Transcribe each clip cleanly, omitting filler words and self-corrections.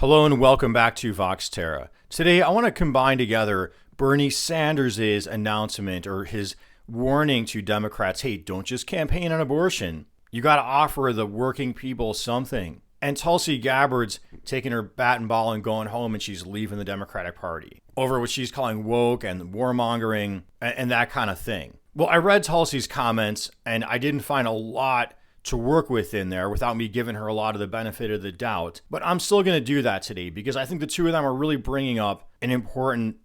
Hello and welcome back to Vox Terra. Today I want to combine together Bernie Sanders' announcement or his warning to Democrats, hey, don't just campaign on abortion. You got to offer the working people something. And Tulsi Gabbard's taking her bat and ball and going home, and she's leaving the Democratic Party over what she's calling woke and warmongering and that kind of thing. Well, I read Tulsi's comments and I didn't find a lot to work with in there without me giving her a lot of the benefit of the doubt. But I'm still going to do that today because I think the two of them are really bringing up an important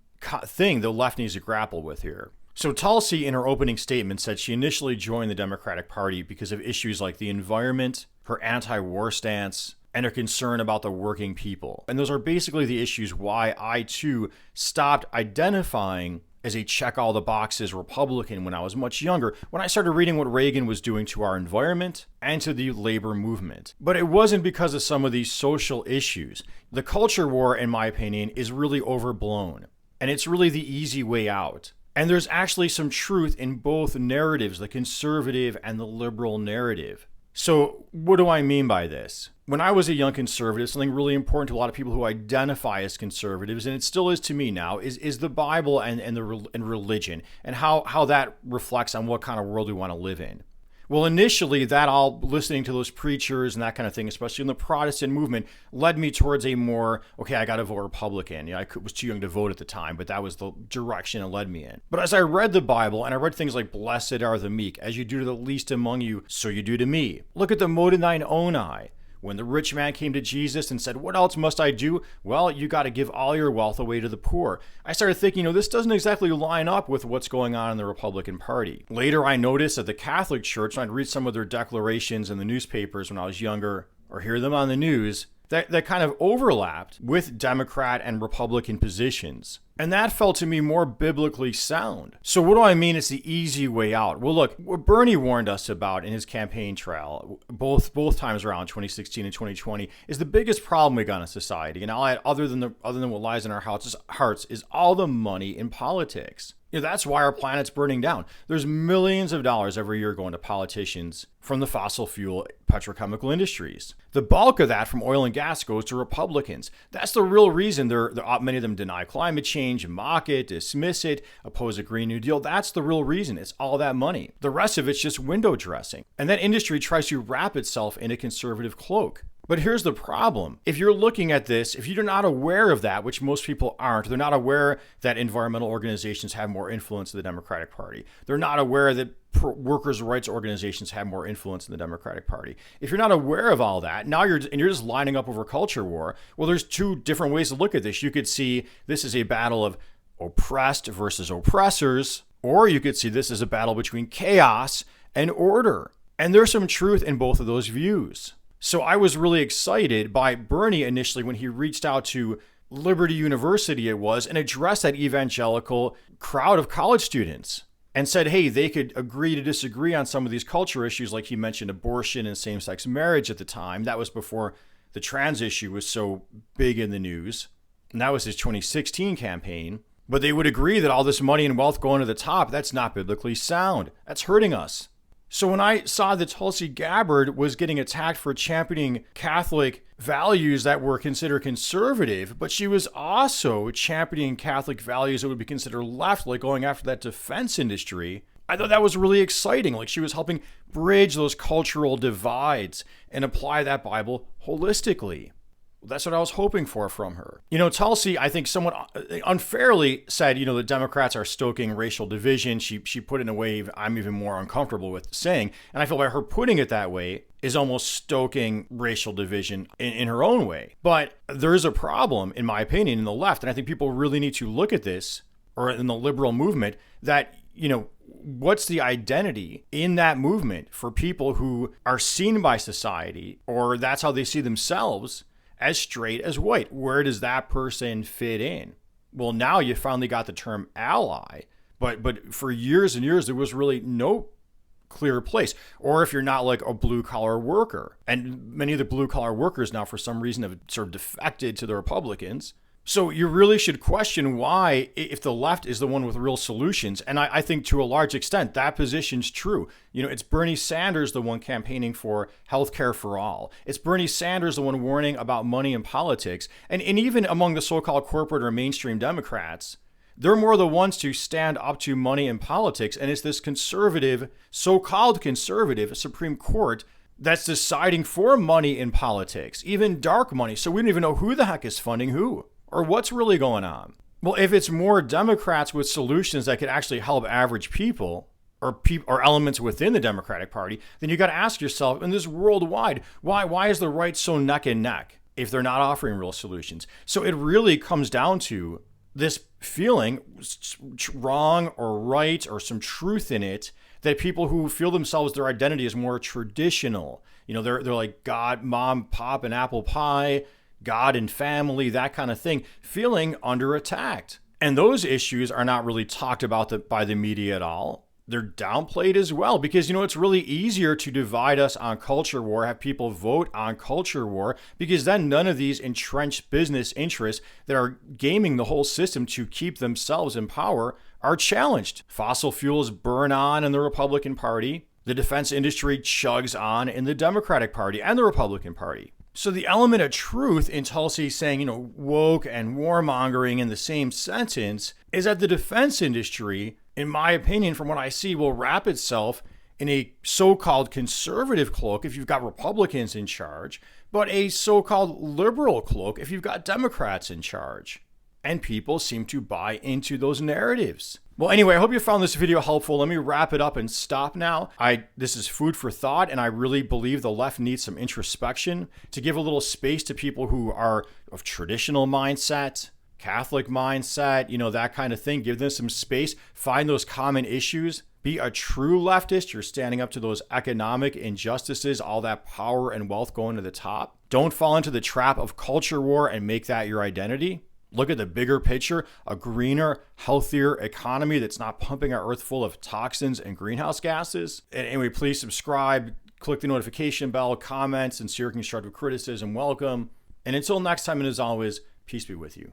thing the left needs to grapple with here. So Tulsi, in her opening statement, said she initially joined the Democratic Party because of issues like the environment, her anti-war stance, and her concern about the working people. And those are basically the issues why I, too, stopped identifying as a check-all-the-boxes Republican when I was much younger, when I started reading what Reagan was doing to our environment and to the labor movement. But it wasn't because of some of these social issues. The culture war, in my opinion, is really overblown, and it's really the easy way out. And there's actually some truth in both narratives, the conservative and the liberal narrative. So what do I mean by this? When I was a young conservative, something really important to a lot of people who identify as conservatives, and it still is to me now, is the Bible and religion, and how that reflects on what kind of world we want to live in. Well, initially, that all listening to those preachers and that kind of thing, especially in the Protestant movement, led me towards a more, okay, I got to vote Republican. I was too young to vote at the time, but that was the direction it led me in. But as I read the Bible, and I read things like, blessed are the meek, as you do to the least among you, so you do to me. Look at the mote in thine own eye. When the rich man came to Jesus and said, what else must I do? Well, you got to give all your wealth away to the poor. I started thinking, this doesn't exactly line up with what's going on in the Republican Party. Later, I noticed that the Catholic Church, and I'd read some of their declarations in the newspapers when I was younger, or hear them on the news, that kind of overlapped with Democrat and Republican positions. And that felt to me more biblically sound. So what do I mean it's the easy way out? Well, look, what Bernie warned us about in his campaign trail, both times around 2016 and 2020, is the biggest problem we got in society. And I'll add, other than what lies in our hearts, is all the money in politics. That's why our planet's burning down. There's millions of dollars every year going to politicians from the fossil fuel petrochemical industries. The bulk of that from oil and gas goes to Republicans. That's the real reason many of them deny climate change, mock it, dismiss it, oppose a Green New Deal. That's the real reason. It's all that money. The rest of it's just window dressing. And that industry tries to wrap itself in a conservative cloak. But here's the problem. If you're looking at this, if you're not aware of that, which most people aren't, they're not aware that environmental organizations have more influence in the Democratic Party. They're not aware that workers' rights organizations have more influence in the Democratic Party. If you're not aware of all that, now you're just lining up over culture war. Well, there's two different ways to look at this. You could see this is a battle of oppressed versus oppressors, or you could see this as a battle between chaos and order. And there's some truth in both of those views. So I was really excited by Bernie initially when he reached out to Liberty University and addressed that evangelical crowd of college students and said, hey, they could agree to disagree on some of these culture issues, like he mentioned abortion and same-sex marriage at the time. That was before the trans issue was so big in the news. And that was his 2016 campaign. But they would agree that all this money and wealth going to the top, that's not biblically sound. That's hurting us. So when I saw that Tulsi Gabbard was getting attacked for championing Catholic values that were considered conservative, but she was also championing Catholic values that would be considered left, like going after that defense industry, I thought that was really exciting. Like she was helping bridge those cultural divides and apply that Bible holistically. That's what I was hoping for from her. Tulsi, I think somewhat unfairly said, the Democrats are stoking racial division. She put it in a way I'm even more uncomfortable with saying. And I feel like her putting it that way is almost stoking racial division in her own way. But there is a problem, in my opinion, in the left. And I think people really need to look at this, or in the liberal movement, that, what's the identity in that movement for people who are seen by society, or that's how they see themselves, as straight as white? Where does that person fit in? Well, now you finally got the term ally, but for years and years, there was really no clear place. Or if you're not like a blue collar worker, and many of the blue collar workers now, for some reason, have sort of defected to the Republicans, So you really should question why, if the left is the one with real solutions, and I think to a large extent that position's true. It's Bernie Sanders the one campaigning for healthcare for all. It's Bernie Sanders the one warning about money in politics. And even among the so-called corporate or mainstream Democrats, they're more the ones to stand up to money in politics. And it's this conservative, so-called conservative Supreme Court that's deciding for money in politics, even dark money. So we don't even know who the heck is funding who, or what's really going on. Well, if it's more Democrats with solutions that could actually help average people or elements within the Democratic Party, then you got to ask yourself, in this worldwide, why is the right so neck and neck if they're not offering real solutions? So it really comes down to this feeling, wrong or right or some truth in it, that people who feel themselves, their identity is more traditional. They're like God, mom, pop, and apple pie, God and family, that kind of thing, feeling under attack. And those issues are not really talked about by the media at all. They're downplayed as well because, it's really easier to divide us on culture war, have people vote on culture war, because then none of these entrenched business interests that are gaming the whole system to keep themselves in power are challenged. Fossil fuels burn on in the Republican Party. The defense industry chugs on in the Democratic Party and the Republican Party. So the element of truth in Tulsi saying, woke and warmongering in the same sentence is that the defense industry, in my opinion, from what I see, will wrap itself in a so-called conservative cloak if you've got Republicans in charge, but a so-called liberal cloak if you've got Democrats in charge. And people seem to buy into those narratives. Well, anyway, I hope you found this video helpful. Let me wrap it up and stop now. This is food for thought, and I really believe the left needs some introspection to give a little space to people who are of traditional mindset, Catholic mindset, that kind of thing. Give them some space. Find those common issues. Be a true leftist. You're standing up to those economic injustices, all that power and wealth going to the top. Don't fall into the trap of culture war and make that your identity. Look at the bigger picture, a greener, healthier economy that's not pumping our earth full of toxins and greenhouse gases. And anyway, please subscribe, click the notification bell, comment, sincere constructive criticism, welcome. And until next time, and as always, peace be with you.